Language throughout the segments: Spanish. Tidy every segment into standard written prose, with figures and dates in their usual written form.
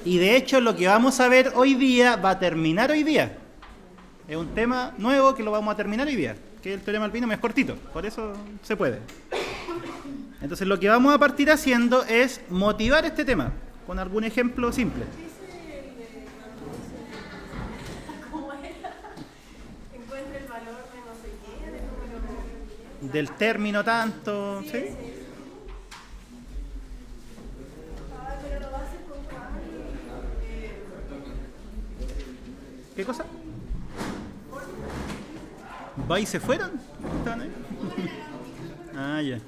Y de hecho lo que vamos a ver hoy día va a terminar hoy día. Es un tema nuevo que lo vamos a terminar hoy día, que es el teorema del binomio, es cortito, por eso se puede. Entonces lo que vamos a partir haciendo es motivar este tema con algún ejemplo simple. Encuentra el valor de no sé qué, del número. Del término tanto, ¿sí? Pero lo va a hacer con cuál. ¿Qué cosa? ¿Va y se fueron? ¿Están ahí? Ah, ya.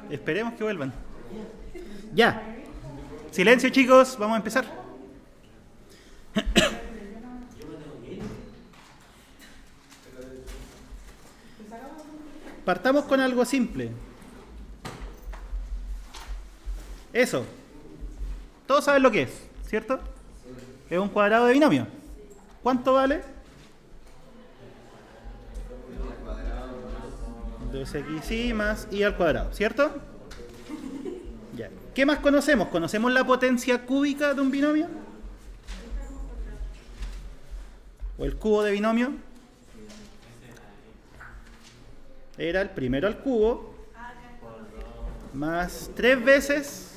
Esperemos que vuelvan. Ya. Silencio, chicos, vamos a empezar. Partamos con algo simple. Eso. Todos saben lo que es, ¿cierto? Es un cuadrado de binomio. ¿Cuánto vale? 2xy más y al cuadrado, ¿cierto? Ya. ¿Qué más conocemos? ¿Conocemos la potencia cúbica de un binomio? ¿O el cubo de binomio? Era el primero al cubo más 3 veces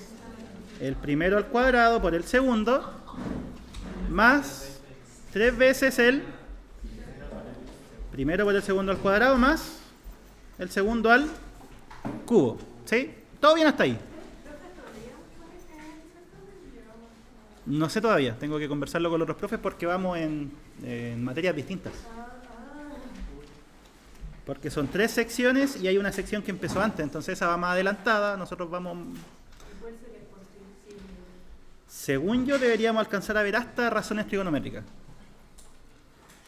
el primero al cuadrado por el segundo más 3 veces el primero por el segundo al cuadrado más el segundo al cubo. ¿Sí? ¿Todo bien hasta ahí? No sé todavía. Tengo que conversarlo con los otros profes porque vamos en materias distintas. Porque son 3 secciones y hay una sección que empezó antes. Entonces esa va más adelantada. Nosotros vamos... Según yo deberíamos alcanzar a ver hasta razones trigonométricas.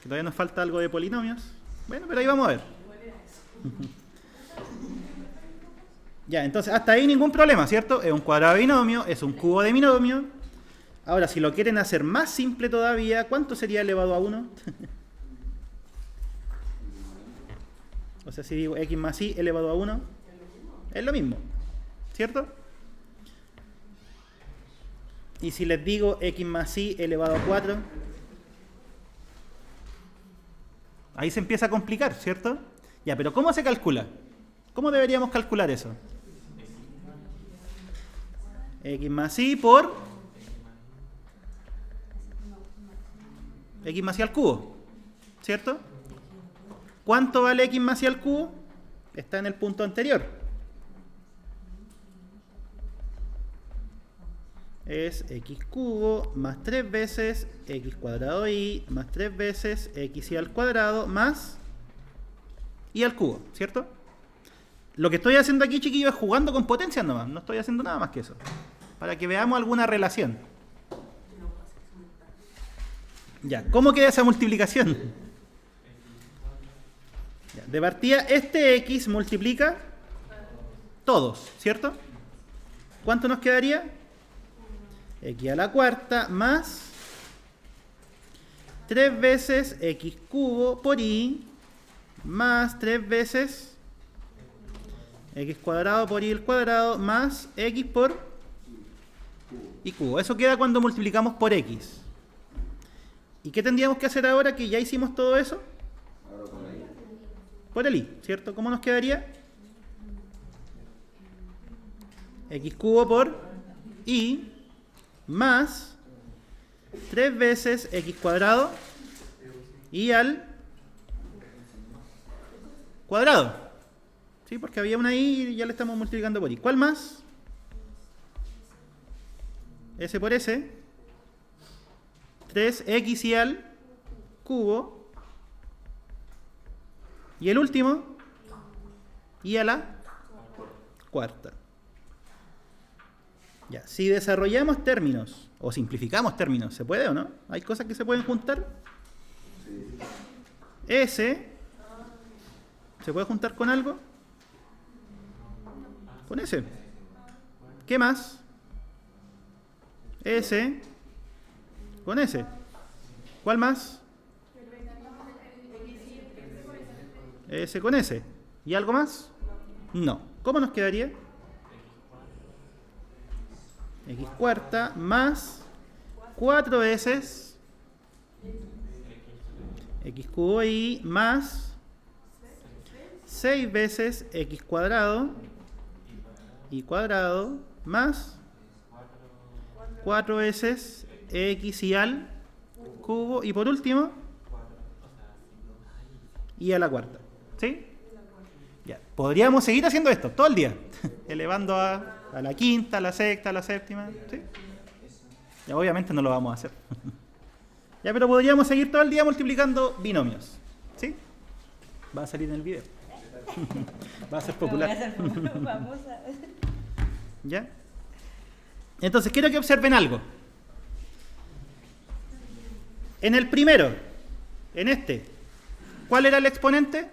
Que todavía nos falta algo de polinomios. Bueno, pero ahí vamos a ver. Ya, entonces hasta ahí ningún problema, ¿cierto? Es un cuadrado de binomio, es un cubo de binomio. Ahora, si lo quieren hacer más simple todavía, ¿cuánto sería elevado a 1? O sea, si digo x más y elevado a 1, es lo mismo, ¿cierto? Y si les digo x más y elevado a 4, ahí se empieza a complicar, ¿cierto? Ya, pero ¿cómo se calcula? ¿Cómo deberíamos calcular eso? X más y por x más y al cubo, ¿cierto? ¿Cuánto vale x más y al cubo? Está en el punto anterior. Es x cubo más 3 veces x cuadrado y más 3 veces x y al cuadrado más y al cubo, ¿cierto? Lo que estoy haciendo aquí, chiquillos, es jugando con potencias nomás. No estoy haciendo nada más que eso. Para que veamos alguna relación. Ya, ¿cómo queda esa multiplicación? Ya, de partida, este x multiplica todos, ¿cierto? ¿Cuánto nos quedaría? X a la cuarta más 3 veces x cubo por y más 3 veces x cuadrado por y al cuadrado más x por y cubo. Eso queda cuando multiplicamos por x. ¿Y qué tendríamos que hacer ahora que ya hicimos todo eso? Por el y, ¿cierto? ¿Cómo nos quedaría? X cubo por y más 3 veces x cuadrado y al cuadrado. ¿Sí? Porque había una y y ya le estamos multiplicando por y. ¿Cuál más? S por S. 3x y al cubo. Y el último, y a la cuarta. Ya, si desarrollamos términos, o simplificamos términos, ¿se puede o no? ¿Hay cosas que se pueden juntar? S, ¿se puede juntar con algo? Con S. ¿Qué más? S, con S. ¿Cuál más? S con S. ¿Y algo más? No. ¿Cómo nos quedaría? x cuarta más 4 veces x cubo y más 6 veces x cuadrado y cuadrado más 4 veces x y al cubo y por último y a la cuarta. ¿Sí? Ya. Podríamos seguir haciendo esto todo el día, elevando a la quinta, a la sexta, a la séptima. ¿Sí? Ya, obviamente no lo vamos a hacer. Ya, pero podríamos seguir todo el día multiplicando binomios. ¿Sí? Va a salir en el video. Va a ser popular. ¿Ya? Entonces, quiero que observen algo. En el primero, en este, ¿cuál era el exponente?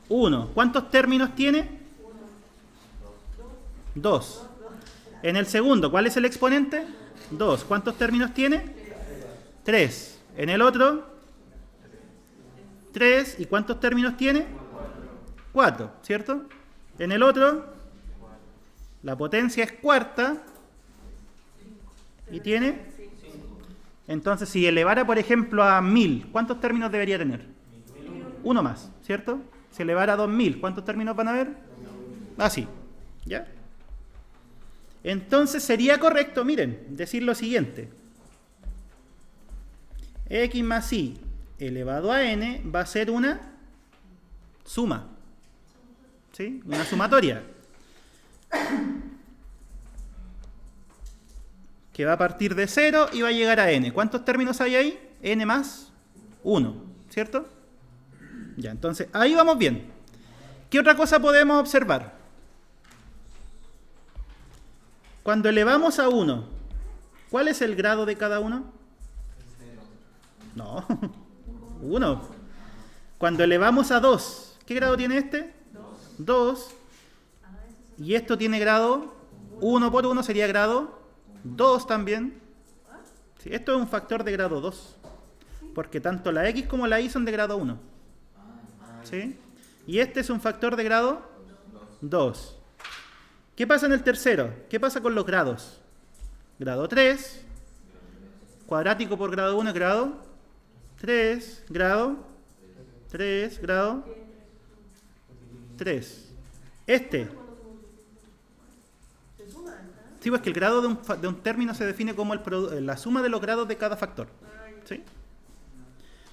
1. ¿Cuántos términos tiene? 2. En el segundo, ¿cuál es el exponente? 2. ¿Cuántos términos tiene? 3. En el otro, 3. ¿Y cuántos términos tiene? 4, ¿cierto? En el otro, la potencia es cuarta y tiene... Entonces, si elevara, por ejemplo, a 1000, ¿cuántos términos debería tener? Uno más, ¿cierto? Si elevara a 2000, ¿cuántos términos van a haber? Así, ¿ya? Entonces sería correcto, miren, decir lo siguiente. X más y elevado a n va a ser una suma. ¿Sí? Una sumatoria. Que va a partir de 0 y va a llegar a n. ¿Cuántos términos hay ahí? N más 1, ¿cierto? Ya, entonces, ahí vamos bien. ¿Qué otra cosa podemos observar? Cuando elevamos a 1, ¿cuál es el grado de cada uno? No, 1. Cuando elevamos a 2, ¿qué grado tiene este? 2. Y esto tiene grado 1 por 1, sería grado 2 también. Sí, esto es un factor de grado 2. Porque tanto la x como la y son de grado 1. ¿Sí? Y este es un factor de grado 2. ¿Qué pasa en el tercero? ¿Qué pasa con los grados? Grado 3. Cuadrático por grado 1 es grado 3. Grado 3. Grado 3. Este. Sí, pues que el grado de un término se define como la suma de los grados de cada factor. ¿Sí?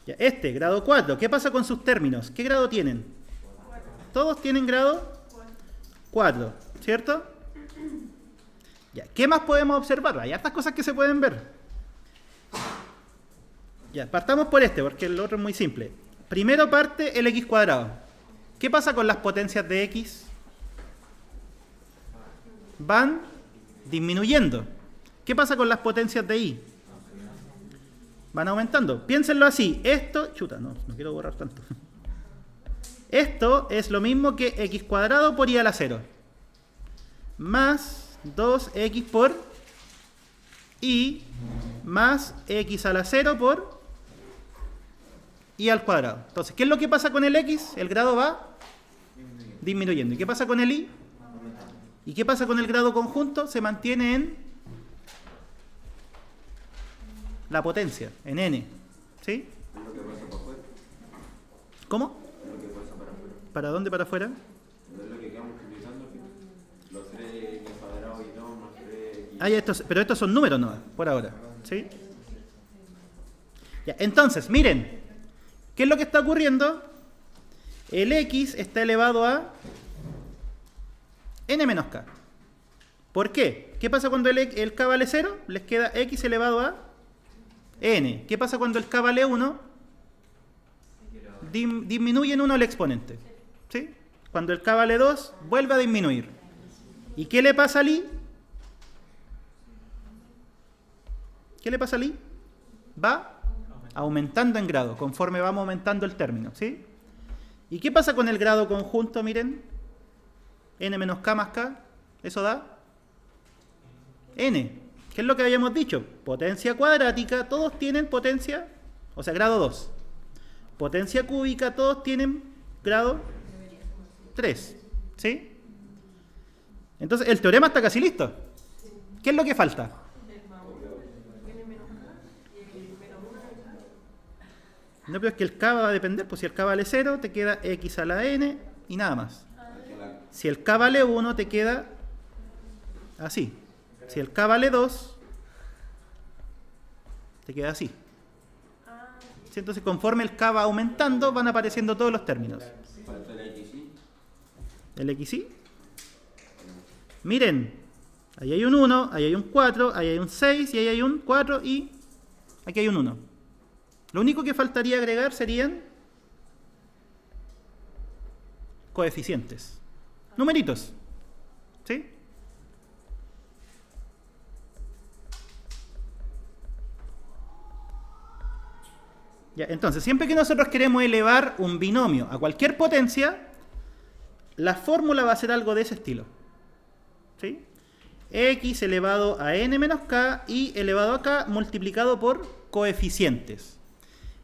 Ya, este, grado 4. ¿Qué pasa con sus términos? ¿Qué grado tienen? Todos tienen grado 4, ¿cierto? Ya, ¿qué más podemos observar? Hay hartas cosas que se pueden ver. Ya, partamos por este, porque el otro es muy simple. Primero parte el x cuadrado. ¿Qué pasa con las potencias de x? Van disminuyendo. ¿Qué pasa con las potencias de y? Van aumentando. Piénsenlo así. Esto, chuta, no quiero borrar tanto. Esto es lo mismo que x cuadrado por y a la 0. Más 2x por y más x a la 0 por y al cuadrado. Entonces, ¿qué es lo que pasa con el x? El grado va disminuyendo. ¿Y qué pasa con el y? ¿Y qué pasa con el grado conjunto? Se mantiene en la potencia, en n. ¿Sí? ¿Cómo? ¿Para dónde? ¿Para afuera? Ah, ya, pero estos son números no, por ahora. ¿Sí? Ya, entonces, miren. ¿Qué es lo que está ocurriendo? El x está elevado a n menos k. ¿Por qué? ¿Qué pasa cuando el k vale 0? Les queda x elevado a n. ¿Qué pasa cuando el k vale 1? Disminuye en 1 el exponente. ¿Sí? Cuando el k vale 2, vuelve a disminuir. ¿Y qué le pasa al i? ¿Qué le pasa al i? Va aumentando en grado, conforme vamos aumentando el término. ¿Sí? ¿Y qué pasa con el grado conjunto? Miren. N menos k más k. Eso da n. ¿Qué es lo que habíamos dicho? Potencia cuadrática, todos tienen potencia, o sea, grado 2. Potencia cúbica, todos tienen grado 3. ¿Sí? Entonces, el teorema está casi listo. ¿Qué es lo que falta? El más 1, n menos k, y el menos 1 k. No, pero es que el k va a depender, pues si el k vale 0, te queda x a la n y nada más. Si el k vale 1, te queda así. Si el k vale 2, te queda así. ¿Sí? Entonces, conforme el k va aumentando, van apareciendo todos los términos. Falta el XY. ¿El XY? Miren, ahí hay un 1, ahí hay un 4, ahí hay un 6, y ahí hay un 4, y aquí hay un 1. Lo único que faltaría agregar serían coeficientes. Numeritos. ¿Sí? Ya, entonces, siempre que nosotros queremos elevar un binomio a cualquier potencia, la fórmula va a ser algo de ese estilo. ¿Sí? X elevado a n menos k y elevado a k multiplicado por coeficientes.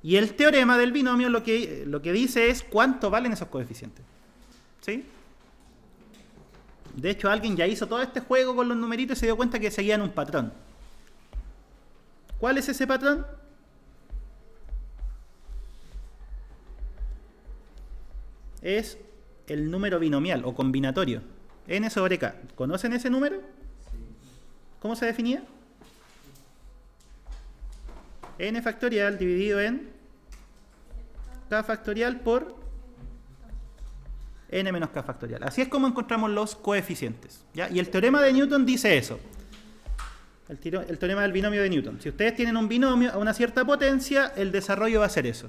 Y el teorema del binomio lo que dice es cuánto valen esos coeficientes. ¿Sí? De hecho, alguien ya hizo todo este juego con los numeritos y se dio cuenta que seguían un patrón. ¿Cuál es ese patrón? Es el número binomial o combinatorio. N sobre K. ¿Conocen ese número? ¿Cómo se definía? N factorial dividido en K factorial por N menos K factorial. Así es como encontramos los coeficientes. ¿Ya? Y el teorema de Newton dice eso. El teorema del binomio de Newton. Si ustedes tienen un binomio a una cierta potencia, el desarrollo va a ser eso.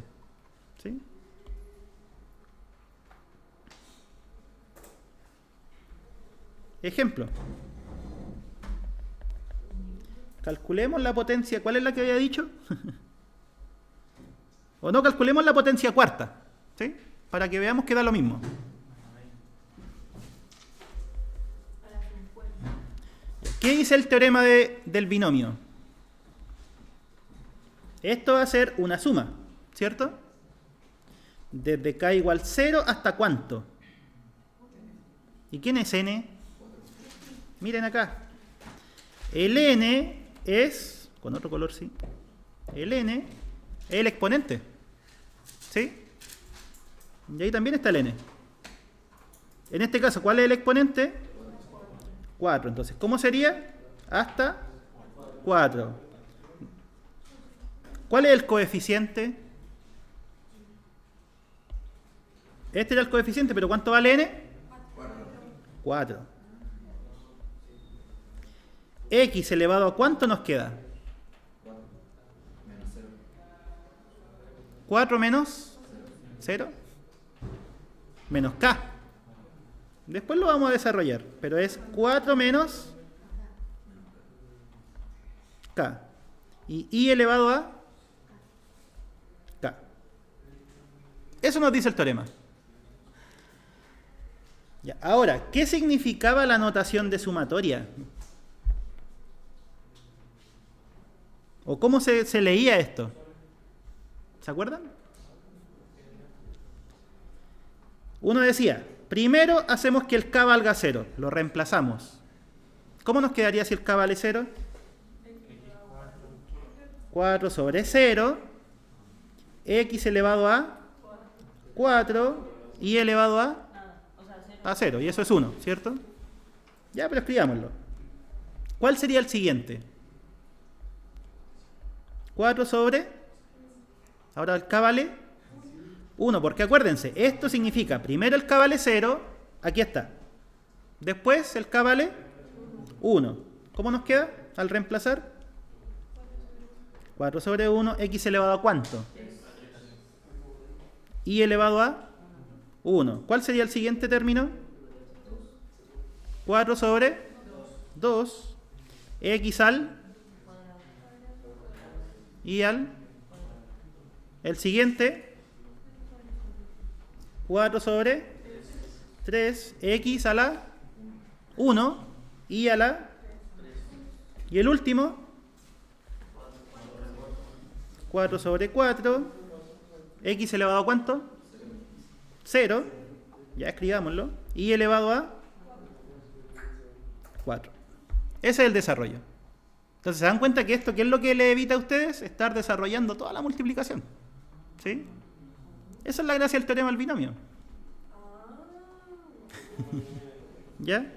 ¿Sí? Ejemplo. Calculemos la potencia. ¿Cuál es la que había dicho? O no, calculemos la potencia cuarta. ¿Sí? Para que veamos que da lo mismo. ¿Qué dice el teorema del binomio? Esto va a ser una suma, ¿cierto? Desde k igual 0 hasta ¿cuánto? ¿Y quién es n? Miren acá. El n es, con otro color sí, el n es el exponente. ¿Sí? Y ahí también está el n. En este caso, ¿cuál es el exponente? 4. Entonces, ¿cómo sería? Hasta 4. ¿Cuál es el coeficiente? Este era el coeficiente, pero ¿cuánto vale n? 4. X elevado a ¿cuánto nos queda? 4 menos 0 menos k. Después lo vamos a desarrollar, pero es 4 menos k. Y i elevado a k. Eso nos dice el teorema. Ya, ahora, ¿qué significaba la notación de sumatoria? ¿O cómo se leía esto? ¿Se acuerdan? Uno decía, primero hacemos que el k valga 0, lo reemplazamos. ¿Cómo nos quedaría si el k vale 0? 4 sobre 0, x elevado a 4, y elevado a 0, y eso es 1, ¿cierto? Ya, pero escribámoslo. ¿Cuál sería el siguiente? 4 sobre, ahora el k vale 1, porque acuérdense, esto significa, primero el k vale 0, aquí está. Después el k vale 1. ¿Cómo nos queda al reemplazar? 4 sobre 1, x elevado a ¿cuánto? Y elevado a 1. ¿Cuál sería el siguiente término? 4 sobre 2, x al y al el siguiente 4 sobre 3, x a la 1 y a la y el último 4 sobre 4, x elevado a ¿cuánto? 0, ya escribámoslo, y elevado a 4. Ese es el desarrollo. Entonces, ¿se dan cuenta que esto, qué es lo que le evita a ustedes? Estar desarrollando toda la multiplicación. ¿Sí? Esa es la gracia del teorema del binomio. ¿Ya?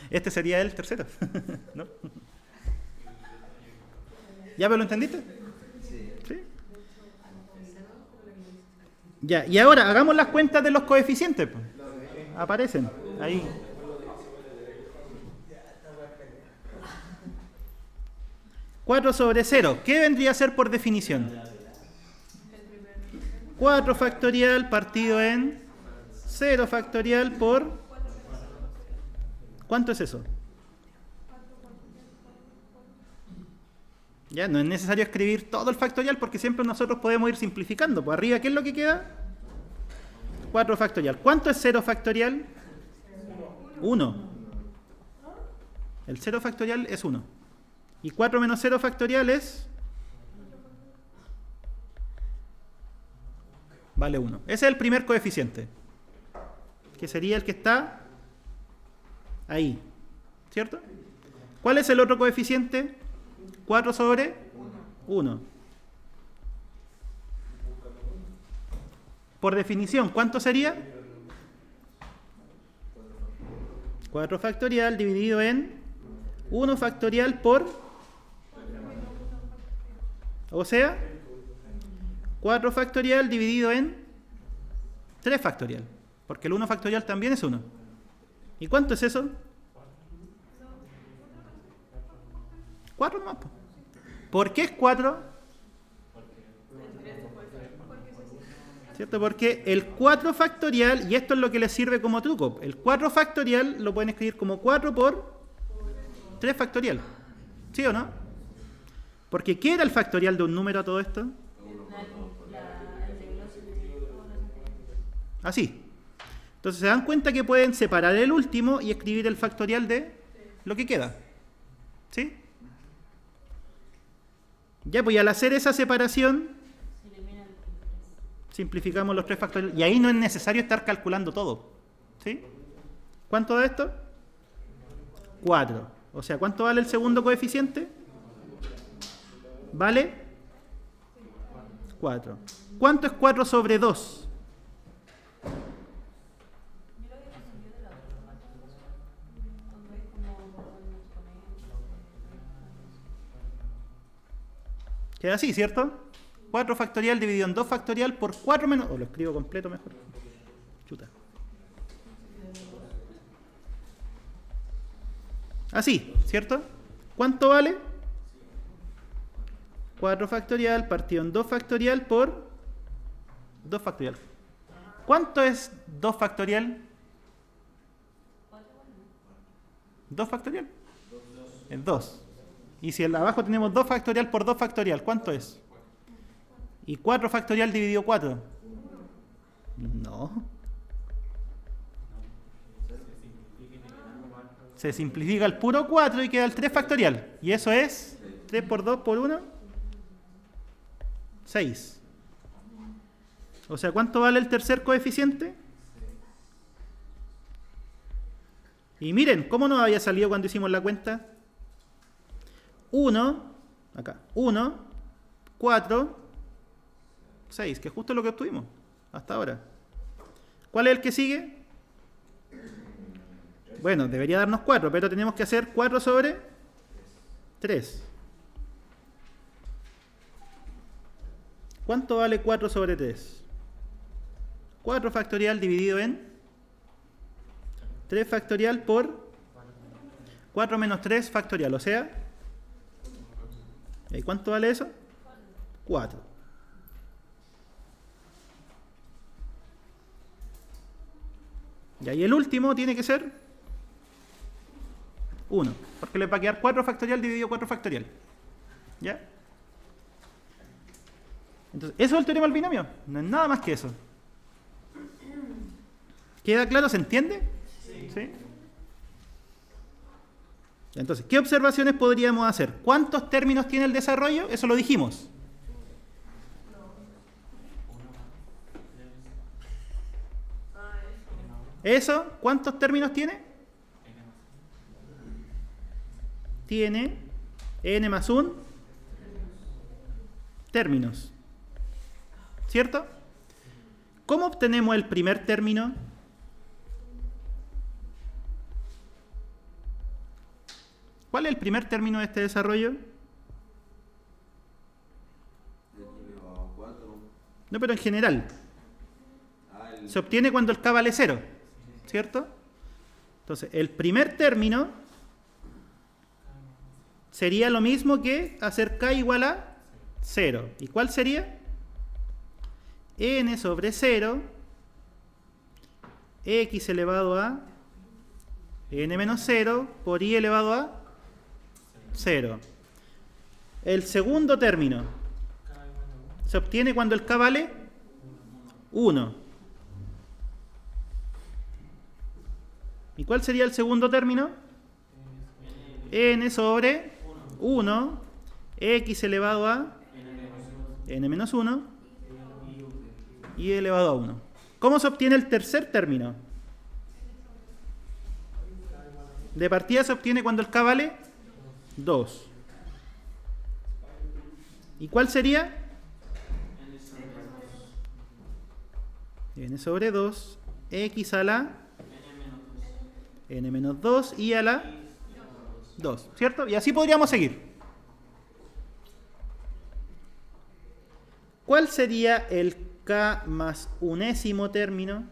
Este sería el tercero. ¿No? ¿Ya pero lo entendiste? Sí. Ya, y ahora hagamos las cuentas de los coeficientes. Aparecen ahí. (4/0). ¿Qué vendría a ser por definición? 4 factorial partido en 0 factorial por... ¿Cuánto es eso? Ya, no es necesario escribir todo el factorial porque siempre nosotros podemos ir simplificando. Por arriba, ¿qué es lo que queda? 4 factorial. ¿Cuánto es 0 factorial? 1. El 0 factorial es 1. Y 4 menos 0 factorial es... Vale 1. Ese es el primer coeficiente. Que sería el que está ahí. ¿Cierto? ¿Cuál es el otro coeficiente? 4/1. Por definición, ¿cuánto sería? 4 factorial dividido en 1 factorial por... O sea, 4 factorial dividido en 3 factorial. Porque el 1 factorial también es 1. ¿Y cuánto es eso? 4 nomás. ¿Por qué es 4? ¿Cierto? Porque el 4 factorial, y esto es lo que les sirve como truco, el 4 factorial lo pueden escribir como 4 por 3 factorial. ¿Sí o no? Porque ¿qué era el factorial de un número a todo esto? Así. Entonces se dan cuenta que pueden separar el último y escribir el factorial de lo que queda. ¿Sí? Ya, pues al hacer esa separación, simplificamos los 3 factoriales. Y ahí no es necesario estar calculando todo. ¿Sí? ¿Cuánto da esto? 4. O sea, ¿cuánto vale el segundo coeficiente? ¿Vale? 4. ¿Cuánto es 4/2? Queda así, ¿cierto? 4 factorial dividido en 2 factorial por 4 menos... O lo escribo completo mejor. Chuta. Así, ¿cierto? ¿Cuánto vale? 4 factorial partido en 2 factorial por 2 factorial. ¿Cuánto es 2 factorial? 2 factorial. Es 2. Y si abajo tenemos 2 factorial por 2 factorial, ¿cuánto es? ¿Y 4 factorial dividido 4? No. Se simplifica el puro 4 y queda el 3 factorial. Y eso es 3 por 2 por 1. 6. O sea, ¿cuánto vale el tercer coeficiente? Y miren, ¿cómo nos había salido cuando hicimos la cuenta? 1, acá, 1, 4, 6, que es justo lo que obtuvimos hasta ahora. ¿Cuál es el que sigue? Bueno, debería darnos 4, pero tenemos que hacer 4/3. ¿Cuánto vale 4/3? 4 factorial dividido en 3 factorial por 4 menos 3 factorial, o sea... ¿Y cuánto vale eso? 4. Y ahí el último tiene que ser 1, porque le va a quedar 4 factorial dividido 4 factorial. ¿Ya? Entonces, eso es el teorema del binomio. No es nada más que eso. ¿Queda claro? ¿Se entiende? ¿Sí? Entonces, ¿qué observaciones podríamos hacer? ¿Cuántos términos tiene el desarrollo? Eso lo dijimos. ¿Eso cuántos términos tiene? Tiene n más 1 términos. ¿Cierto? ¿Cómo obtenemos el primer término? ¿Cuál es el primer término de este desarrollo? No, pero en general. Se obtiene cuando el k vale 0. ¿Cierto? Entonces, el primer término sería lo mismo que hacer k igual a 0. ¿Y cuál sería? N sobre 0 x elevado a n menos 0 por i elevado a 0. El segundo término se obtiene cuando el k vale 1. ¿Y cuál sería el segundo término? N sobre 1 x elevado a n menos 1 y elevado a 1. ¿Cómo se obtiene el tercer término? De partida se obtiene cuando el k vale 2. ¿Y cuál sería? N sobre 2 x a la n menos 2 y a la 2, ¿cierto? Y así podríamos seguir. ¿Cuál sería el k más unésimo término?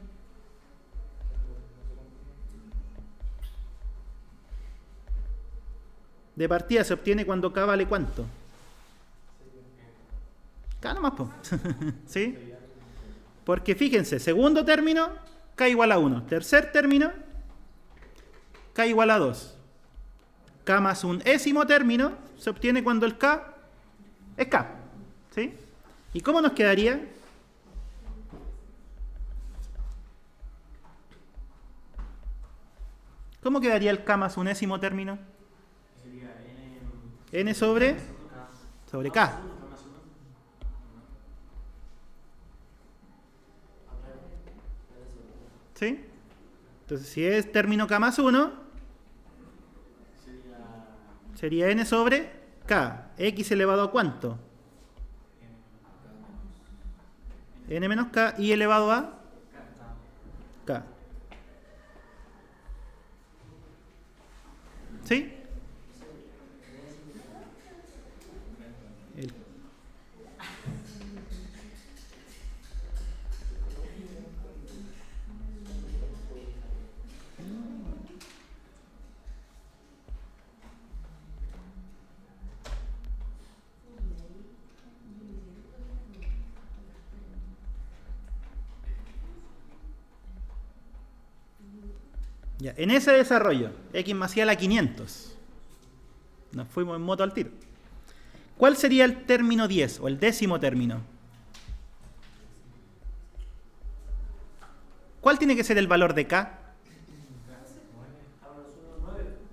De partida se obtiene cuando k vale ¿cuánto? K nomás, po. ¿Sí? Porque fíjense, segundo término, k igual a 1. Tercer término, k igual a 2. K más unésimo término se obtiene cuando el k es k. ¿Sí? ¿Y cómo nos quedaría? ¿Cómo quedaría el k más unésimo término? N sobre k. ¿Sí? Entonces, si es término k más 1, sería n sobre k. X elevado a ¿cuánto? N menos k y elevado a k. ¿Sí? Ya, en ese desarrollo, x más y a la 500. Nos fuimos en moto al tiro. ¿Cuál sería el término 10 o el décimo término? ¿Cuál tiene que ser el valor de k?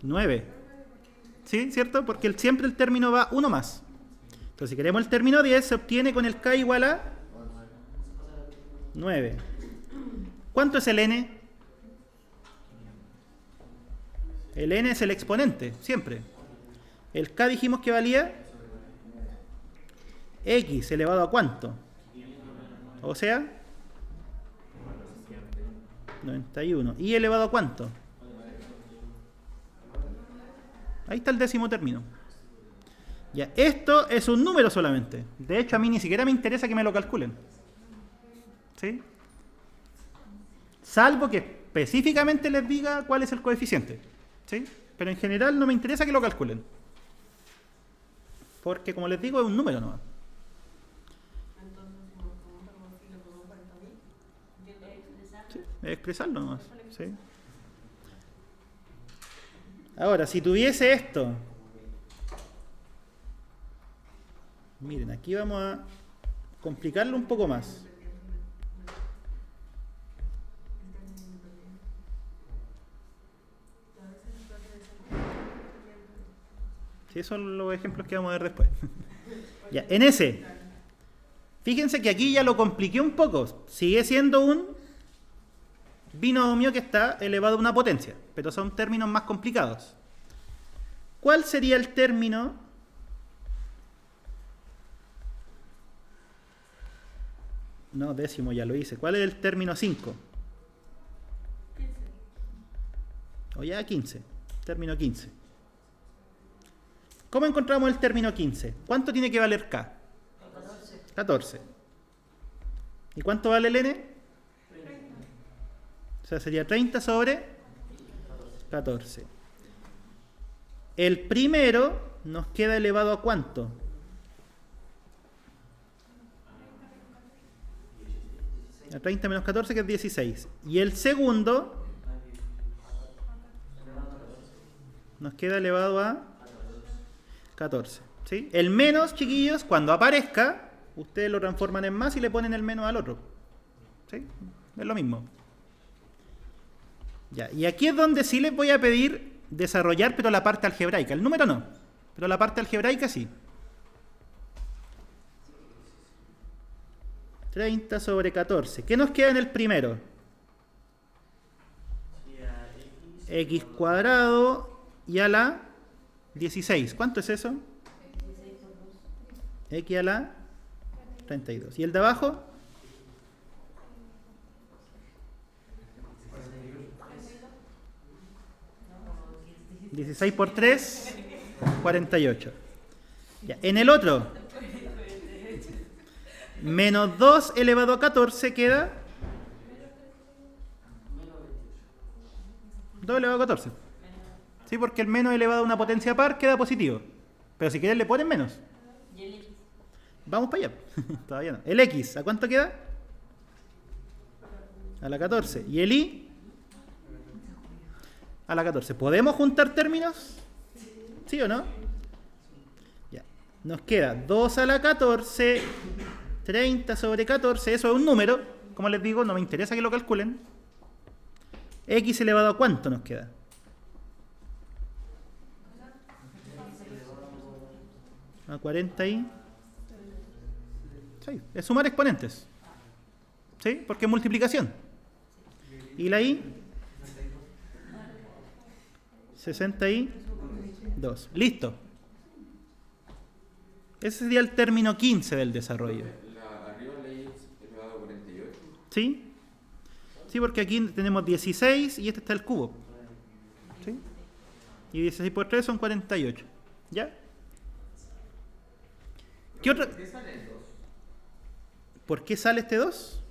9. ¿Sí? ¿Cierto? Porque siempre el término va uno más. Entonces, si queremos el término 10, se obtiene con el k igual a 9. ¿Cuánto es el n? El n es el exponente, siempre. El k dijimos que valía x elevado a ¿cuánto? O sea, 91. ¿Y elevado a cuánto? Ahí está el décimo término. Ya, esto es un número solamente. De hecho, a mí ni siquiera me interesa que me lo calculen. ¿Sí? Salvo que específicamente les diga cuál es el coeficiente. ¿Sí? Pero en general no me interesa que lo calculen. Porque, como les digo, es un número nomás. Entonces, si nos preguntan cómo si le ponemos 40.000, Sí, es expresarlo nomás. ¿Sí? Ahora, si tuviese esto, miren, aquí vamos a complicarlo un poco más. Sí, esos son los ejemplos que vamos a ver después. Ya, en ese, fíjense que aquí ya lo compliqué un poco. Sigue siendo un binomio que está elevado a una potencia, pero son términos más complicados. ¿Cuál sería el término no, décimo ya lo hice? ¿Cuál es el término 5? 15. O ya 15. Término 15. ¿Cómo encontramos el término 15? ¿Cuánto tiene que valer K? 14. ¿Y cuánto vale el N? 30. O sea, sería 30 sobre 14. El primero nos queda elevado a ¿cuánto? A 30 menos 14, que es 16. Y el segundo nos queda elevado a 14. ¿Sí? El menos, chiquillos, cuando aparezca, ustedes lo transforman en más y le ponen el menos al otro. ¿Sí? Es lo mismo. Ya, y aquí es donde sí les voy a pedir desarrollar, pero la parte algebraica. El número no, pero la parte algebraica sí. 30 sobre 14. ¿Qué nos queda en el primero? X cuadrado y a la 16. ¿Cuánto es eso? X a la 32. ¿Y el de abajo? 16 por 3, 48. Ya. En el otro, menos 2 elevado a 14 queda 2 elevado a 14. Sí, porque el menos elevado a una potencia par queda positivo. Pero si quieren le ponen menos. Vamos para allá. Todavía no. El X, ¿a cuánto queda? A la 14. ¿Y el Y? A la 14. ¿Podemos juntar términos? ¿Sí o no? Ya. Nos queda 2 a la 14, 30 sobre 14. Eso es un número. Como les digo, no me interesa que lo calculen. X elevado a ¿cuánto nos queda? A 40 y... Sí, es sumar exponentes. ¿Sí? Porque es multiplicación. ¿Y la Y? 62. Listo. Ese sería el término 15 del desarrollo. Arriba la Y elevado a 48. ¿Sí? Sí, porque aquí tenemos 16 y este está el cubo. ¿Sí? Y 16 por 3 son 48. ¿Ya? ¿Qué otra? ¿Por qué sale el 2? ¿Por qué sale este 2?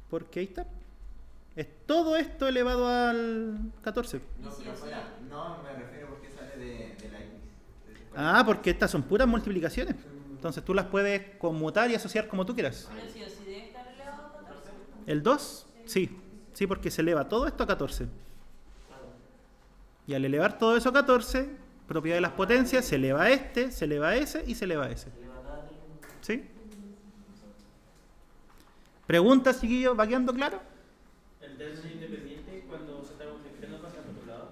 Porque ahí está. Es todo esto elevado al 14. No, pero fuera, no me refiero a por qué sale de la X. Ah, porque estas son puras multiplicaciones. Entonces tú las puedes conmutar y asociar como tú quieras. Pero sí o sí debe estar elevado a 14. ¿El 2? Sí. Sí, porque se eleva todo esto a 14. Y al elevar todo eso a 14, propiedad de las potencias, se eleva este, se eleva ese y se eleva ese. ¿Sí? ¿Preguntas, chiquillos? ¿Va quedando claro? El término independiente cuando se está multiplicando pasa al otro lado.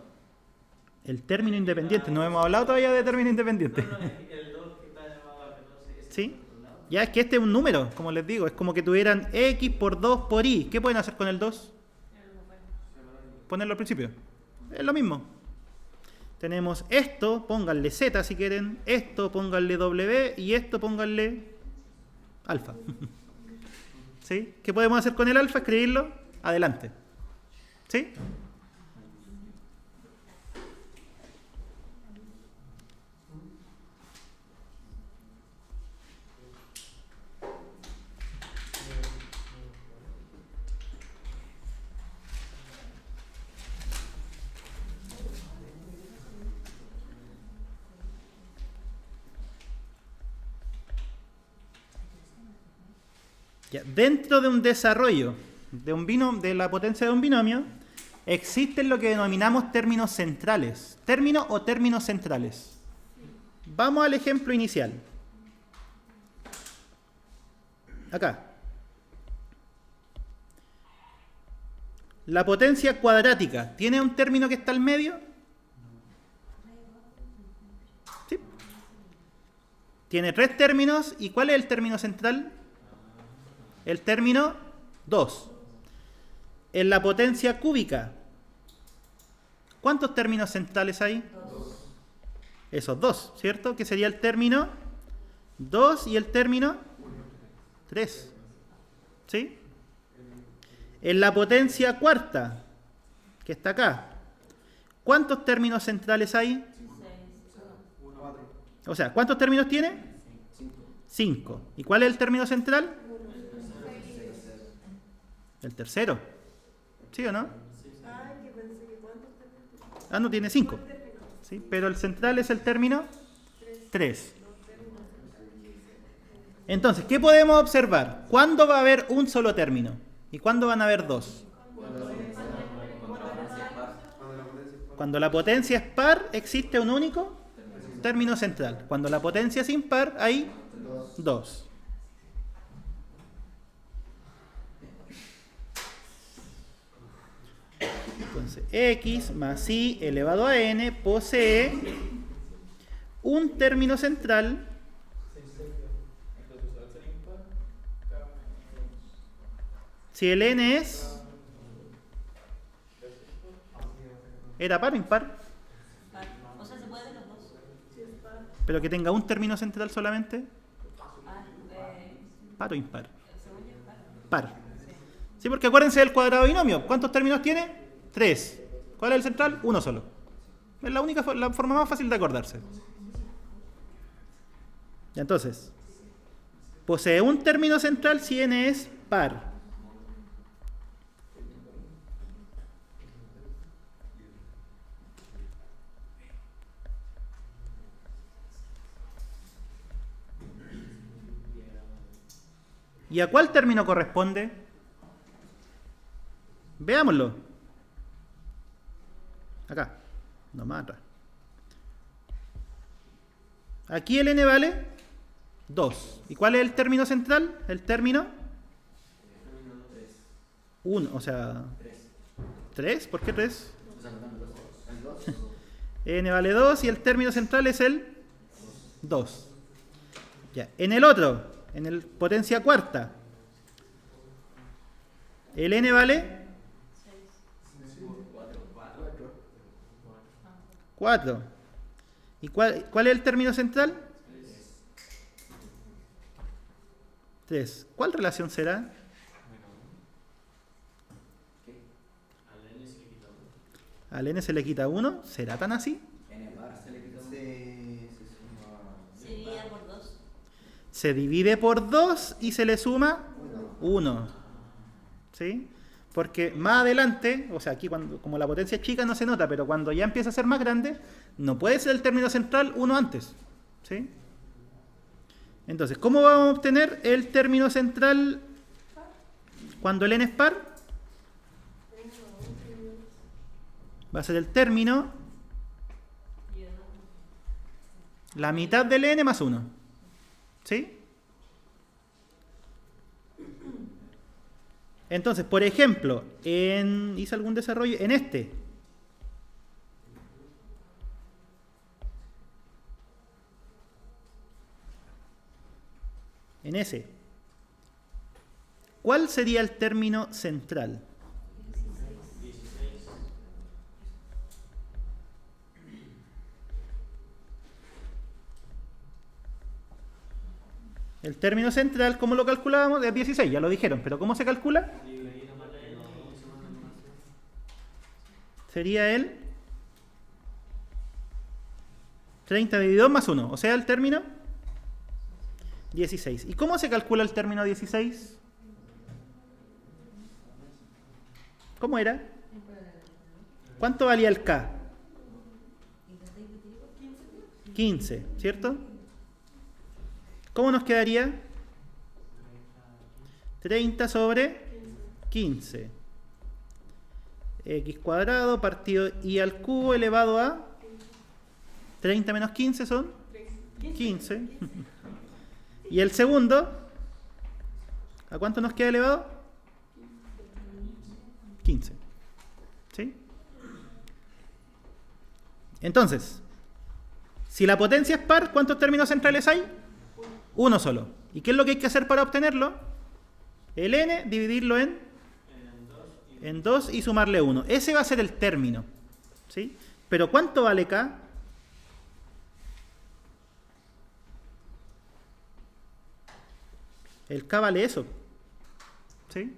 El término independiente. No hemos hablado todavía de término independiente. No, el 2 que está elevado a 14 es ¿Sí? al otro lado. Ya es que este es un número, como les digo. Es como que tuvieran X por 2 por Y. ¿Qué pueden hacer con el 2? Ponerlo al principio. Es lo mismo. Tenemos esto, pónganle Z si quieren. Esto, pónganle W. Y esto, pónganle alfa. ¿Sí? ¿Qué podemos hacer con el alfa? Escribirlo adelante. ¿Sí? Ya, dentro de un desarrollo de un de la potencia de un binomio, existen lo que denominamos términos centrales. Términos o términos centrales. Vamos al ejemplo inicial. Acá. La potencia cuadrática, ¿tiene un término que está al medio? Sí. Tiene 3 términos. ¿Y cuál es el término central? El término 2. En la potencia cúbica, ¿cuántos términos centrales hay? Esos dos, ¿cierto? Que sería el término 2 y el término 3. ¿Sí? En la potencia cuarta, que está acá, ¿cuántos términos centrales hay? O sea, ¿cuántos términos tiene? 5. ¿Y cuál es el término central? El tercero. ¿Sí o no? Ay, que pensé que cuántos términos. Ah, no, tiene 5. ¿Sí? Pero el central es el término 3. Entonces, ¿qué podemos observar? ¿Cuándo va a haber un solo término? ¿Y cuándo van a haber dos? Cuando la potencia es par, existe un único término central. Cuando la potencia es impar, hay dos. Entonces, x más y elevado a n posee un término central si el n es... ¿Era par o impar? O sea, se puede de los dos. Pero que tenga un término central solamente. Ah, ¿Par o impar? según yo, Par. Sí, porque acuérdense del cuadrado binomio. ¿Cuántos términos tiene? 3. ¿Cuál es el central? Uno solo. Es la única la forma más fácil de acordarse. Entonces, posee un término central si n es par. ¿Y a cuál término corresponde? Veámoslo. Acá. No más atrás. Aquí el n vale 2. ¿Y cuál es el término central? El término 1. O sea, 3. ¿Por qué 3? N vale 2 y el término central es el 2. Ya. En el otro, en el potencia cuarta, el n vale 4. ¿Y cuál es el término central? 3. ¿Cuál relación será? Al n se le quita 1. ¿Será tan así? se divide por dos. Se divide por 2 y se le suma 1. ¿Sí? Porque más adelante, o sea, aquí cuando, como la potencia es chica no se nota, pero cuando ya empieza a ser más grande, no puede ser el término central 1 antes. ¿Sí? Entonces, ¿cómo vamos a obtener el término central cuando el n es par? Va a ser el término la mitad del n más 1. ¿Sí? Entonces, por ejemplo, hice algún desarrollo en este. En ese. ¿Cuál sería el término central? El término central, ¿cómo lo calculábamos? Es 16, ya lo dijeron, pero ¿cómo se calcula? Sería el 30 dividido 2 más 1, o sea, el término 16. ¿Y cómo se calcula el término 16? ¿Cómo era? ¿Cuánto valía el K? 15, ¿cierto? ¿Cómo nos quedaría? 30 sobre 15. X cuadrado partido y al cubo elevado a 30 menos 15 son 15. Y el segundo, ¿a cuánto nos queda elevado? 15. ¿Sí? Entonces, si la potencia es par, ¿cuántos términos centrales hay? Uno solo. ¿Y qué es lo que hay que hacer para obtenerlo? El n dividirlo en en 2 y sumarle 1. Ese va a ser el término. ¿Sí? Pero ¿cuánto vale K? El K vale eso. ¿Sí?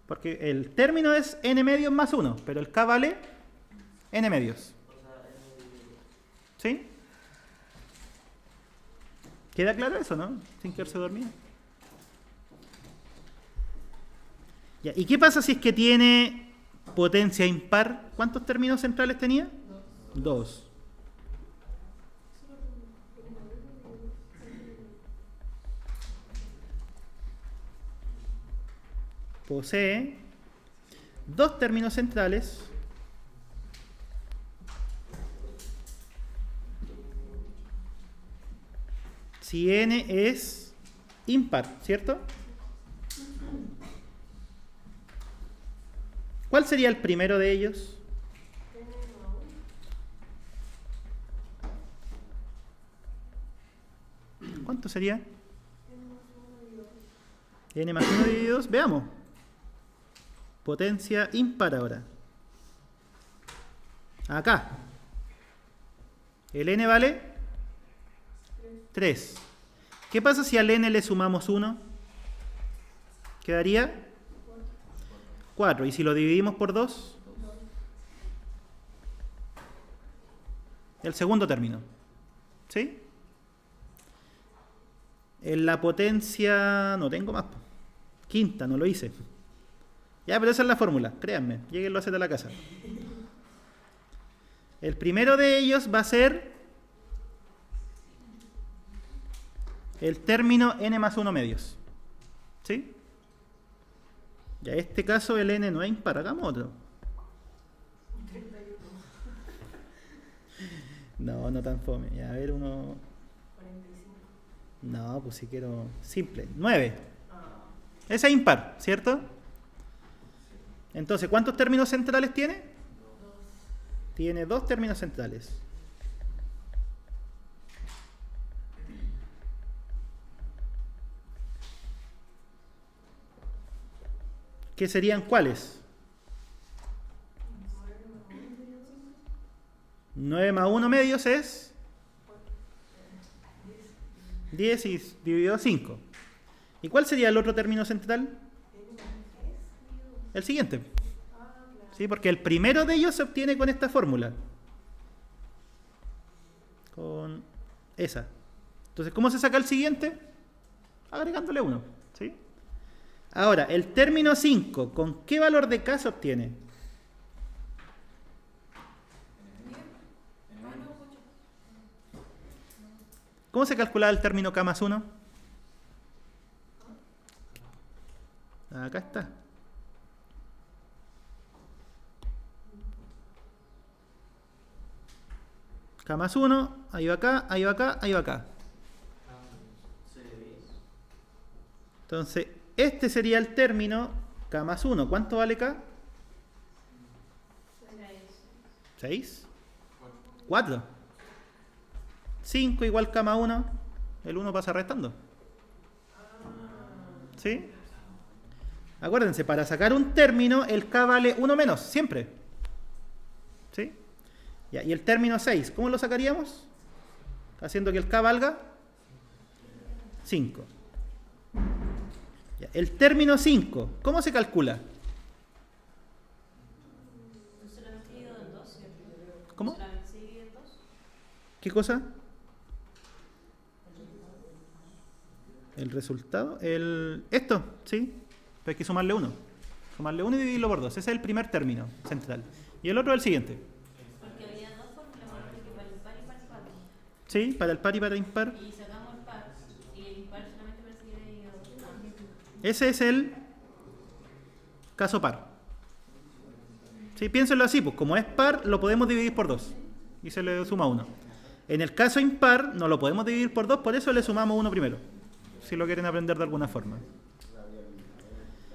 Porque el término es n medios más 1, pero el K vale n medios. ¿Sí? ¿Queda claro eso, no? Sin quedarse dormido. Ya, ¿y qué pasa si es que tiene potencia impar? ¿Cuántos términos centrales tenía? 2. Posee 2 términos centrales si n es impar, ¿cierto? ¿Cuál sería el primero de ellos? ¿Cuánto sería? N más 1 dividido 2. Veamos. Potencia impar ahora. Acá. El n vale 3. ¿Qué pasa si al n le sumamos 1? Quedaría 4. ¿Y si lo dividimos por 2? El segundo término. ¿Sí? En la potencia... no tengo más. Quinta, no lo hice. Ya, pero esa es la fórmula. Créanme. Lléguenlo a hacer a la casa. El primero de ellos va a ser el término n más 1 medios. ¿Sí? Ya, en este caso el n no es impar. Hagamos otro. No, no tan fome. Ya, a ver uno... no, pues si quiero... simple. 9. Ese es impar, ¿cierto? Entonces, ¿cuántos términos centrales tiene? 2. Tiene 2 términos centrales. ¿Qué serían cuáles? 9 más 1 medios es 10 y dividido 5. ¿Y cuál sería el otro término central? El siguiente. ¿Sí? Porque el primero de ellos se obtiene con esta fórmula. Con esa. Entonces, ¿cómo se saca el siguiente? Agregándole 1. ¿Sí? Ahora, el término 5, ¿con qué valor de K se obtiene? ¿Cómo se calculaba el término K más 1? Acá está. K más 1, ahí va acá, ahí va acá, ahí va acá. Entonces, este sería el término K más 1. ¿Cuánto vale K? 6. 4. 5 igual K más 1. El 1 pasa restando. ¿Sí? Acuérdense, para sacar un término, el K vale 1 menos, siempre. ¿Sí? Ya, y el término 6, ¿cómo lo sacaríamos? Haciendo que el K valga 5. Ya, el término 5, ¿cómo se calcula? ¿Cómo? ¿Qué cosa? El resultado. Esto, ¿sí? Pero hay que sumarle 1. Sumarle 1 y dividirlo por 2. Ese es el primer término central. Y el otro es el siguiente. Porque había dos fórmulas, para el par y par. Sí, para el par y para el impar. Y sacamos el par. Y el impar solamente parece que era dividido. Ese es el caso par. Sí, piénsenlo así, pues como es par, lo podemos dividir por 2. Y se le suma 1. En el caso impar, no lo podemos dividir por 2, por eso le sumamos 1 primero. Si lo quieren aprender de alguna forma.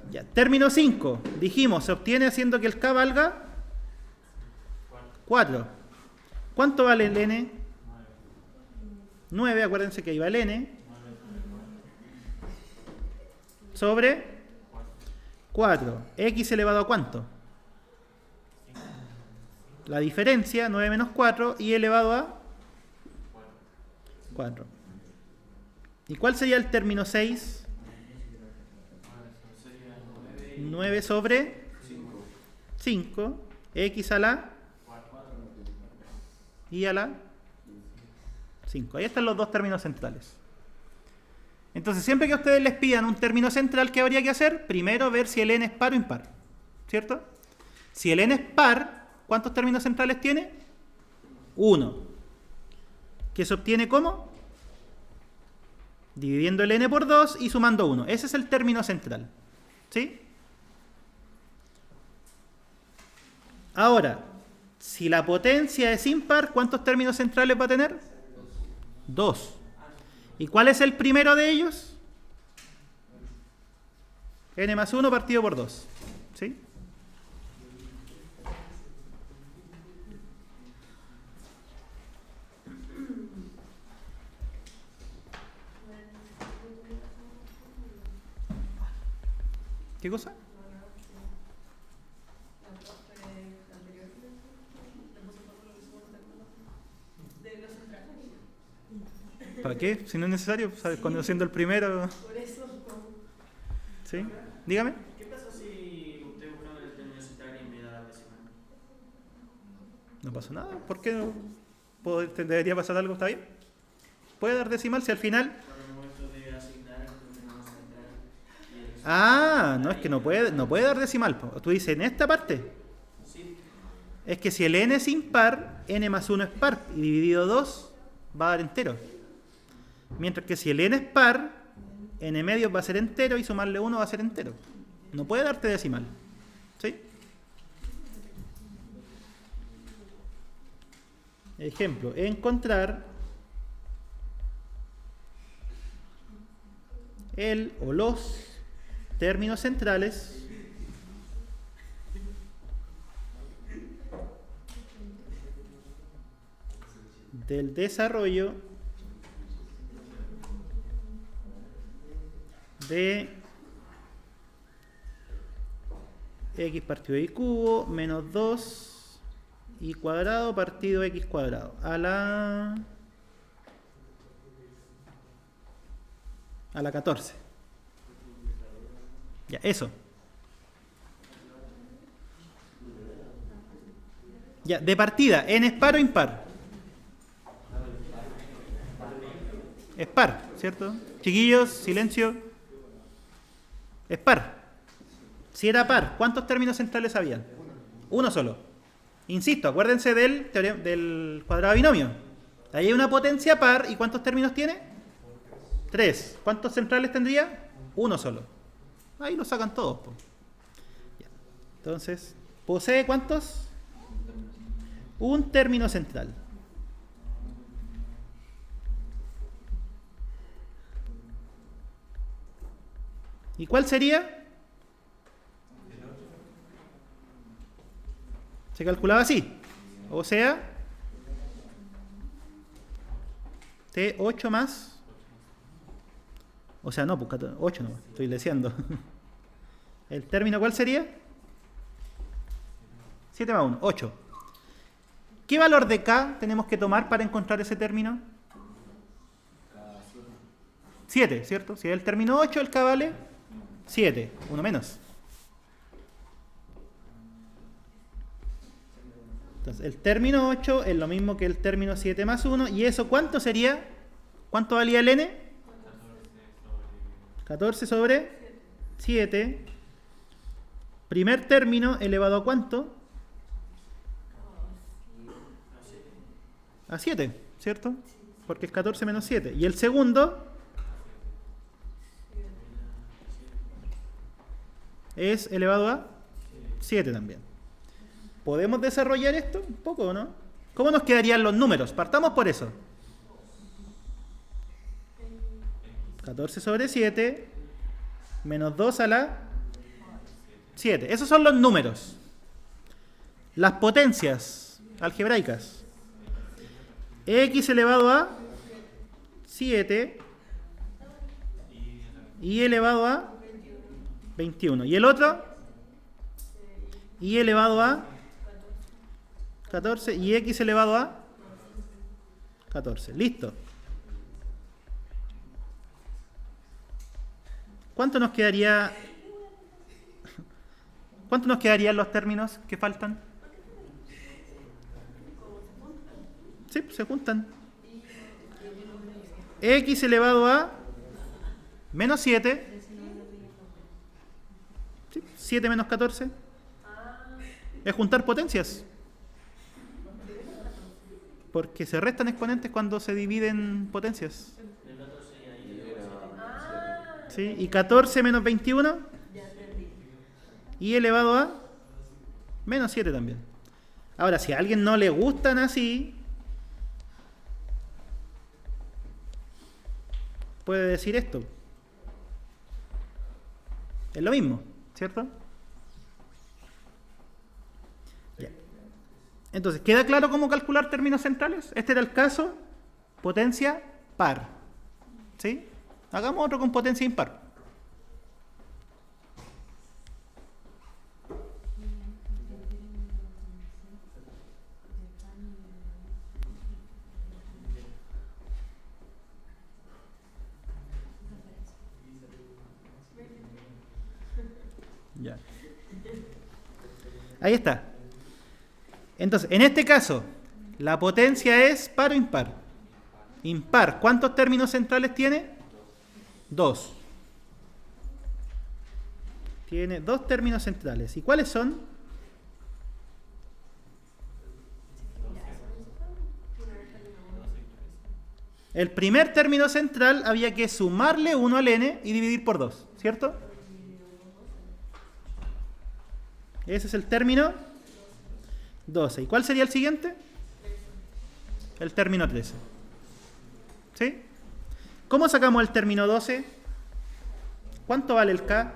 Ya, término 5. Dijimos, se obtiene haciendo que el K valga 4. ¿Cuánto vale el N? 9, acuérdense que ahí va el N. Sobre 4. ¿X elevado a cuánto? La diferencia, 9 menos 4, y elevado a 4. ¿Y cuál sería el término 6? 9 sobre 5. X a la y a la 5. Ahí están los dos términos centrales. Entonces, siempre que a ustedes les pidan un término central, ¿qué habría que hacer? Primero ver si el n es par o impar. ¿Cierto? Si el n es par, ¿cuántos términos centrales tiene? 1. ¿Que se obtiene cómo? Dividiendo el n por 2 y sumando 1. Ese es el término central. ¿Sí? Ahora, si la potencia es impar, ¿cuántos términos centrales va a tener? 2. ¿Y cuál es el primero de ellos? N más 1 partido por 2. ¿Sí? ¿Qué cosa? ¿Para qué? Si no es necesario, ¿sabes? Conociendo el primero. Por eso, ¿Sí? Dígame. ¿Qué pasa si usted busca el término central y me da decimal? No pasó nada. ¿Por qué no? ¿Debería pasar algo? ¿Está bien? Puede dar decimal si al final... Para el momento de asignar el término central y el... Ah, no, es que no puede dar decimal. Tú dices, en esta parte. Sí. Es que si el n es impar, n más 1 es par, y dividido 2 va a dar entero. Mientras que si el n es par, n medio va a ser entero y sumarle 1 va a ser entero. No puede darte decimal. ¿Sí? Ejemplo, encontrar el o los términos centrales del desarrollo de x partido y cubo menos 2 y cuadrado partido x cuadrado a la 14. Ya, eso. Ya, de partida, ¿n es par o impar? Es par, ¿cierto? Chiquillos, silencio. Es par. Si era par, ¿cuántos términos centrales habían? Uno solo. Insisto, acuérdense del cuadrado binomio. Ahí hay una potencia par, ¿y cuántos términos tiene? 3. ¿Cuántos centrales tendría? Uno solo. Ahí lo sacan todos. Po. Ya. Entonces, ¿posee cuántos? Un término central. ¿Y cuál sería? Se calculaba así. O sea, T8 más... O sea, no, pues 8 no, estoy diciendo. ¿El término cuál sería? 7 más 1, 8. ¿Qué valor de K tenemos que tomar para encontrar ese término? 7, ¿cierto? Si es el término 8, el K vale 7, 1 menos. Entonces, el término 8 es lo mismo que el término 7 más 1. ¿Y eso cuánto sería? ¿Cuánto valía el n? 14 sobre 7. Primer término elevado a ¿cuánto? A 7, ¿cierto? Porque es 14 menos 7. Y el segundo es elevado a 7 también. ¿Podemos desarrollar esto un poco o no? ¿Cómo nos quedarían los números? Partamos por eso. 14 sobre 7 menos 2 a la 7. Esos son los números. Las potencias algebraicas. X elevado a 7 y elevado a 21. ¿Y el otro? Y elevado a 14 y x elevado a 14. Listo. ¿Cuánto nos quedaría? ¿Cuánto nos quedarían los términos que faltan? Sí, se juntan. X elevado a menos 7. ¿Sí? 7 menos 14. Es juntar potencias. Porque se restan exponentes cuando se dividen potencias. ¿Sí? Y 14 menos 21. Y elevado a menos 7 también. Ahora, si a alguien no le gustan así, puede decir esto. Es lo mismo, ¿cierto? Ya. Entonces, ¿queda claro cómo calcular términos centrales? Este era el caso, potencia par. ¿Sí? Hagamos otro con potencia impar. Ya. Ahí está. Entonces, en este caso, la potencia es par o impar. Impar. ¿Cuántos términos centrales tiene? 2. Tiene 2 términos centrales. ¿Y cuáles son? El primer término central había que sumarle 1 al n y dividir por 2, ¿cierto? Ese es el término 12. ¿Y cuál sería el siguiente? El término 13. ¿Sí? ¿Cómo sacamos el término 12? ¿Cuánto vale el k?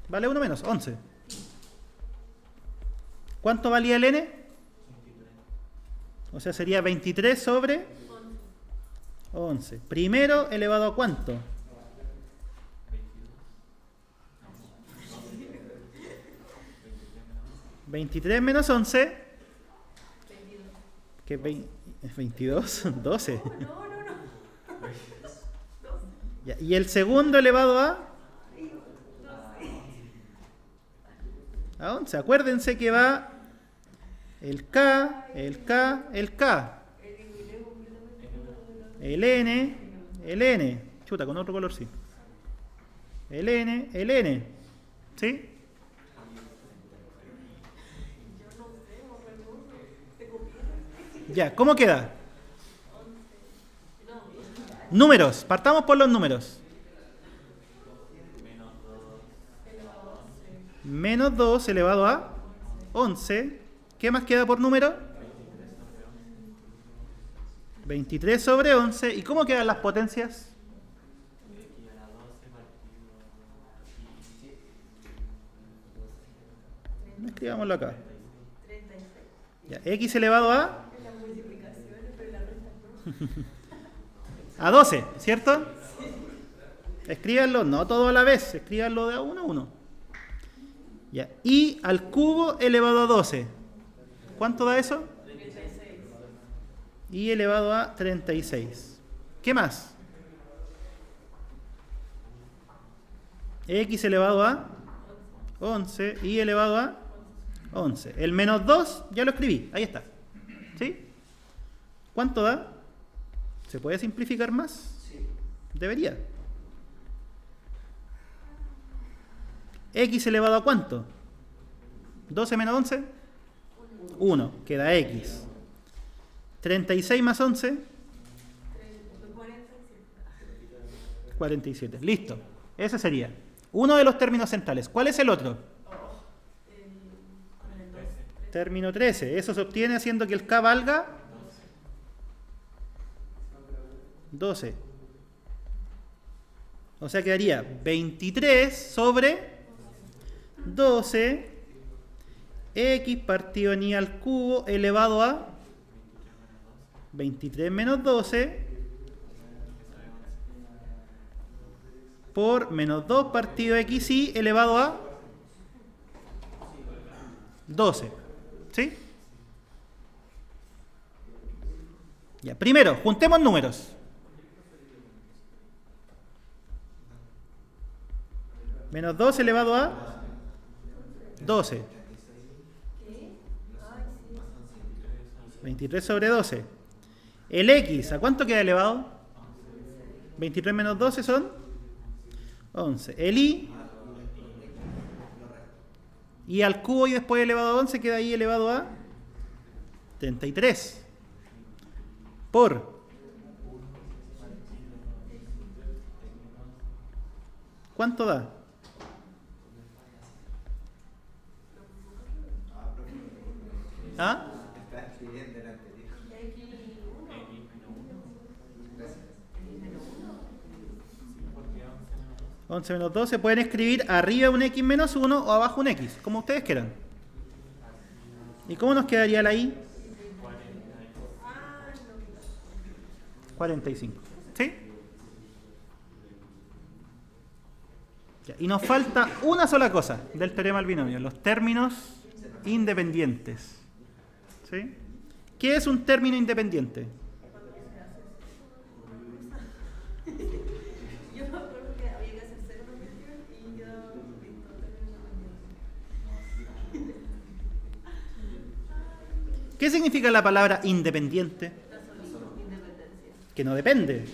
Vale 1 menos, 11. ¿Cuánto valía el n? O sea, sería 23 sobre 11. Primero elevado a ¿cuánto? 23 menos 11. ¿Qué es 22? 12. Ya, y el segundo elevado a 11. Acuérdense que va el K, el K, el K. El N. Chuta, con otro color sí. El N. ¿Sí? Ya, ¿cómo queda? Números, partamos por los números. Menos 2 elevado a 11. ¿Qué más queda por número? 23 sobre 11. ¿Y cómo quedan las potencias? Escribámoslo acá. Ya, x elevado a 12, ¿cierto? Escríbanlo, no todo a la vez, escríbanlo de a uno a uno. Ya, y al cubo elevado a 12. ¿Cuánto da eso? 36. Y elevado a 36. ¿Qué más? X elevado a 11 y elevado a 11. El menos 2 ya lo escribí, ahí está. ¿Sí? ¿Cuánto da? ¿Se puede simplificar más? Sí. Debería. ¿X elevado a cuánto? 12 menos 11. 1. Queda X. 36 más 11. 47. Listo. Ese sería uno de los términos centrales. ¿Cuál es el otro? Término 13. Eso se obtiene haciendo que el K valga 12. O sea, quedaría 23 sobre 12 x partido ni al cubo elevado a 23 menos 12 por menos 2 partido xy elevado a 12. ¿Sí? Ya, primero, juntemos números. Menos 2 elevado a 12. 23 sobre 12. El x, ¿a cuánto queda elevado? 23 menos 12 son 11. El y al cubo y después elevado a 11 queda ahí elevado a 33. Por ¿cuánto da? ¿Ah? Está escribiendo el anterior. 11 menos 12 pueden escribir arriba un x menos 1 o abajo un x, como ustedes quieran. ¿Y cómo nos quedaría la y? 45. ¿Sí? Ya, y nos falta una sola cosa del teorema del binomio, los términos independientes. ¿Sí? ¿Qué es un término independiente? Yo me acuerdo que había que hacer cero repetición y quedaba listo. ¿Qué significa la palabra independiente? Que no depende.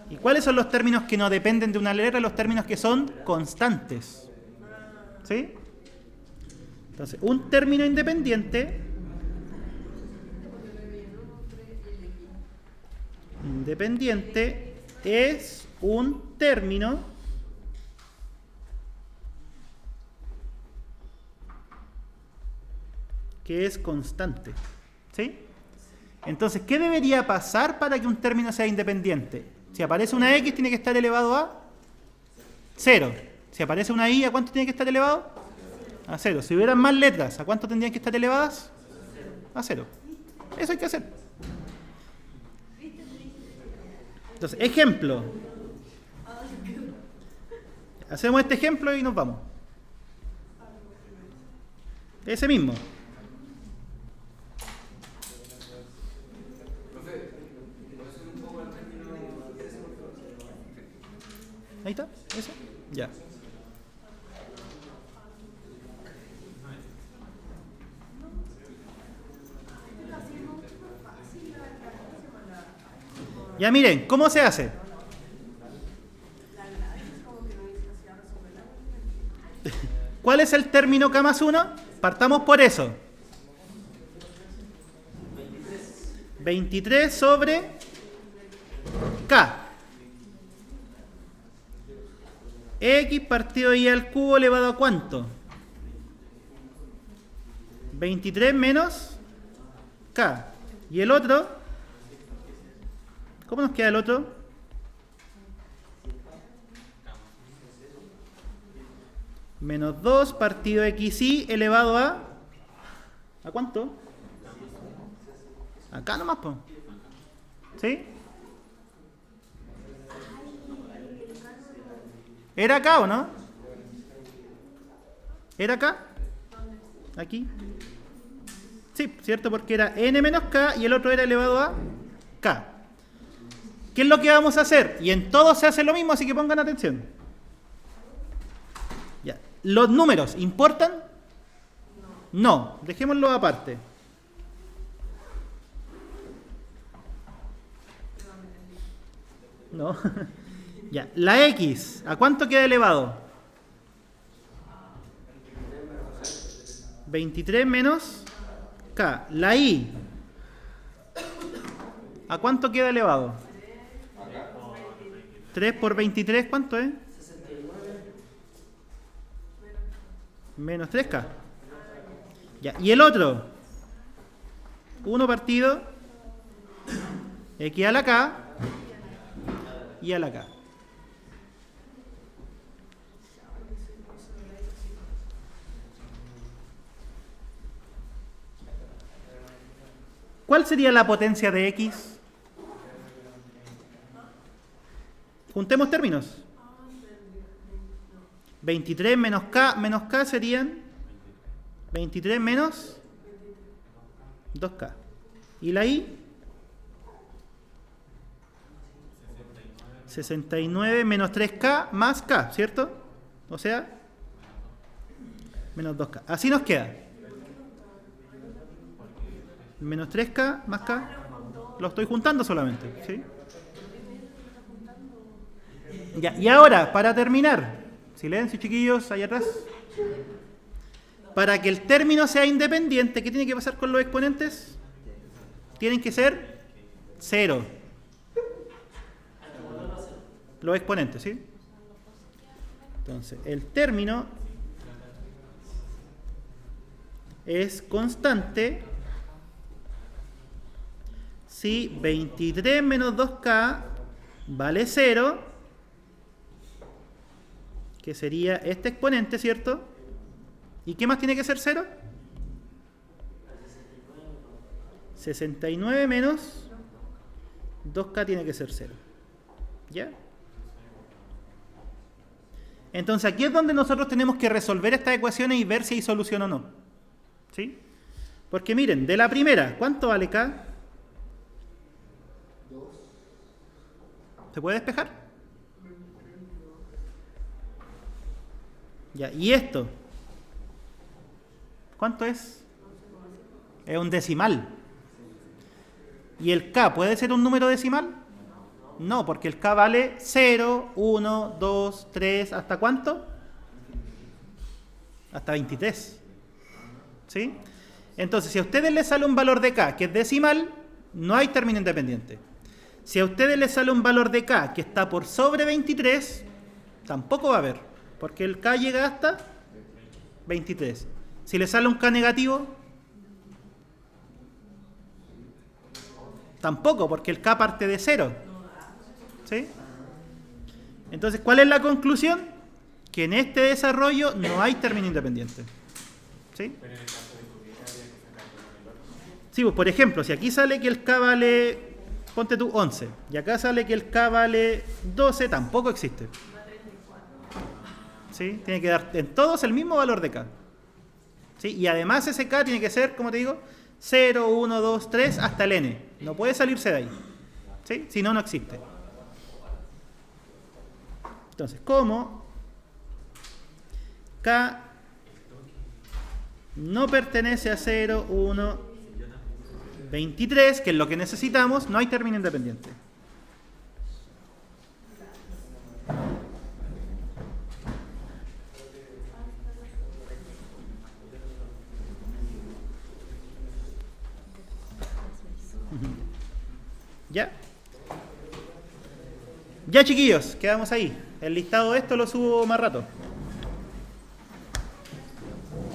¿Y cuáles son los términos que no dependen de una letra? Los términos que son constantes. ¿Sí? Entonces, un término independiente es un término que es constante. ¿Sí? Entonces, ¿qué debería pasar para que un término sea independiente? Si aparece una x, tiene que estar elevado a 0. Si aparece una y, ¿a cuánto tiene que estar elevado? A 0. Si hubieran más letras, ¿a cuánto tendrían que estar elevadas? A 0. Eso hay que hacer. Entonces, ejemplo. Hacemos este ejemplo y nos vamos. Ese mismo. Ahí está, ese. Ya. Ya miren, ¿cómo se hace? ¿Cuál es el término K más 1? Partamos por eso. 23 sobre K. X partido y al cubo elevado a ¿cuánto? 23 menos K. ¿Y el otro? ¿Cómo nos queda el otro? Menos 2 partido xy elevado a... ¿A cuánto? Acá nomás, po. ¿Sí? ¿Era acá o no? ¿Era acá? ¿Aquí? Sí, ¿cierto? Porque era n menos k y el otro era elevado a k. ¿Qué es lo que vamos a hacer? Y en todo se hace lo mismo, así que pongan atención. Ya. ¿Los números importan? No, dejémoslo aparte. No. Ya, la x, ¿a cuánto queda elevado? 23 menos k. La y, ¿a cuánto queda elevado? 3 por 23, ¿cuánto es? Menos 3k. Ya, ¿y el otro? 1 partido x a la k y a la k. ¿Cuál sería la potencia de x? Juntemos términos. 23 menos K serían 23 menos 2K. ¿Y la I? 69 menos 3K más K, ¿cierto? O sea, menos 2K. Así nos queda. Menos 3K más K. Lo estoy juntando solamente, ¿sí? Ya, y ahora, para terminar, silencio chiquillos, allá atrás. Para que el término sea independiente, ¿qué tiene que pasar con los exponentes? Tienen que ser 0. Los exponentes, ¿sí? Entonces, el término es constante si 23 menos 2K vale 0, que sería este exponente, ¿cierto? ¿Y qué más tiene que ser 0? 69 menos 2K tiene que ser 0. ¿Ya? Entonces aquí es donde nosotros tenemos que resolver estas ecuaciones y ver si hay solución o no. ¿Sí? Porque miren, de la primera, ¿cuánto vale K? ¿Se puede despejar? Ya, ¿y esto? ¿Cuánto es? Es un decimal. ¿Y el K puede ser un número decimal? No, porque el K vale 0, 1, 2, 3, ¿hasta cuánto? Hasta 23. ¿Sí? Entonces, si a ustedes les sale un valor de K que es decimal, no hay término independiente. Si a ustedes les sale un valor de K que está por sobre 23, tampoco va a haber, porque el K llega hasta 23. Si les sale un K negativo, tampoco, porque el K parte de 0. ¿Sí? Entonces, ¿cuál es la conclusión? Que en este desarrollo no hay término independiente. ¿Sí? Sí, pues por ejemplo, si aquí sale que el K vale, ponte tú 11, y acá sale que el K vale 12, tampoco existe. ¿Sí? Tiene que dar en todos el mismo valor de K. ¿Sí? Y además ese K tiene que ser, como te digo, 0, 1, 2, 3 hasta el N. No puede salirse de ahí. ¿Sí? Si no, no existe. Entonces, como K no pertenece a 0, 1, 23, que es lo que necesitamos, no hay término independiente. ¿Ya? Ya chiquillos, quedamos ahí. El listado de esto lo subo más rato.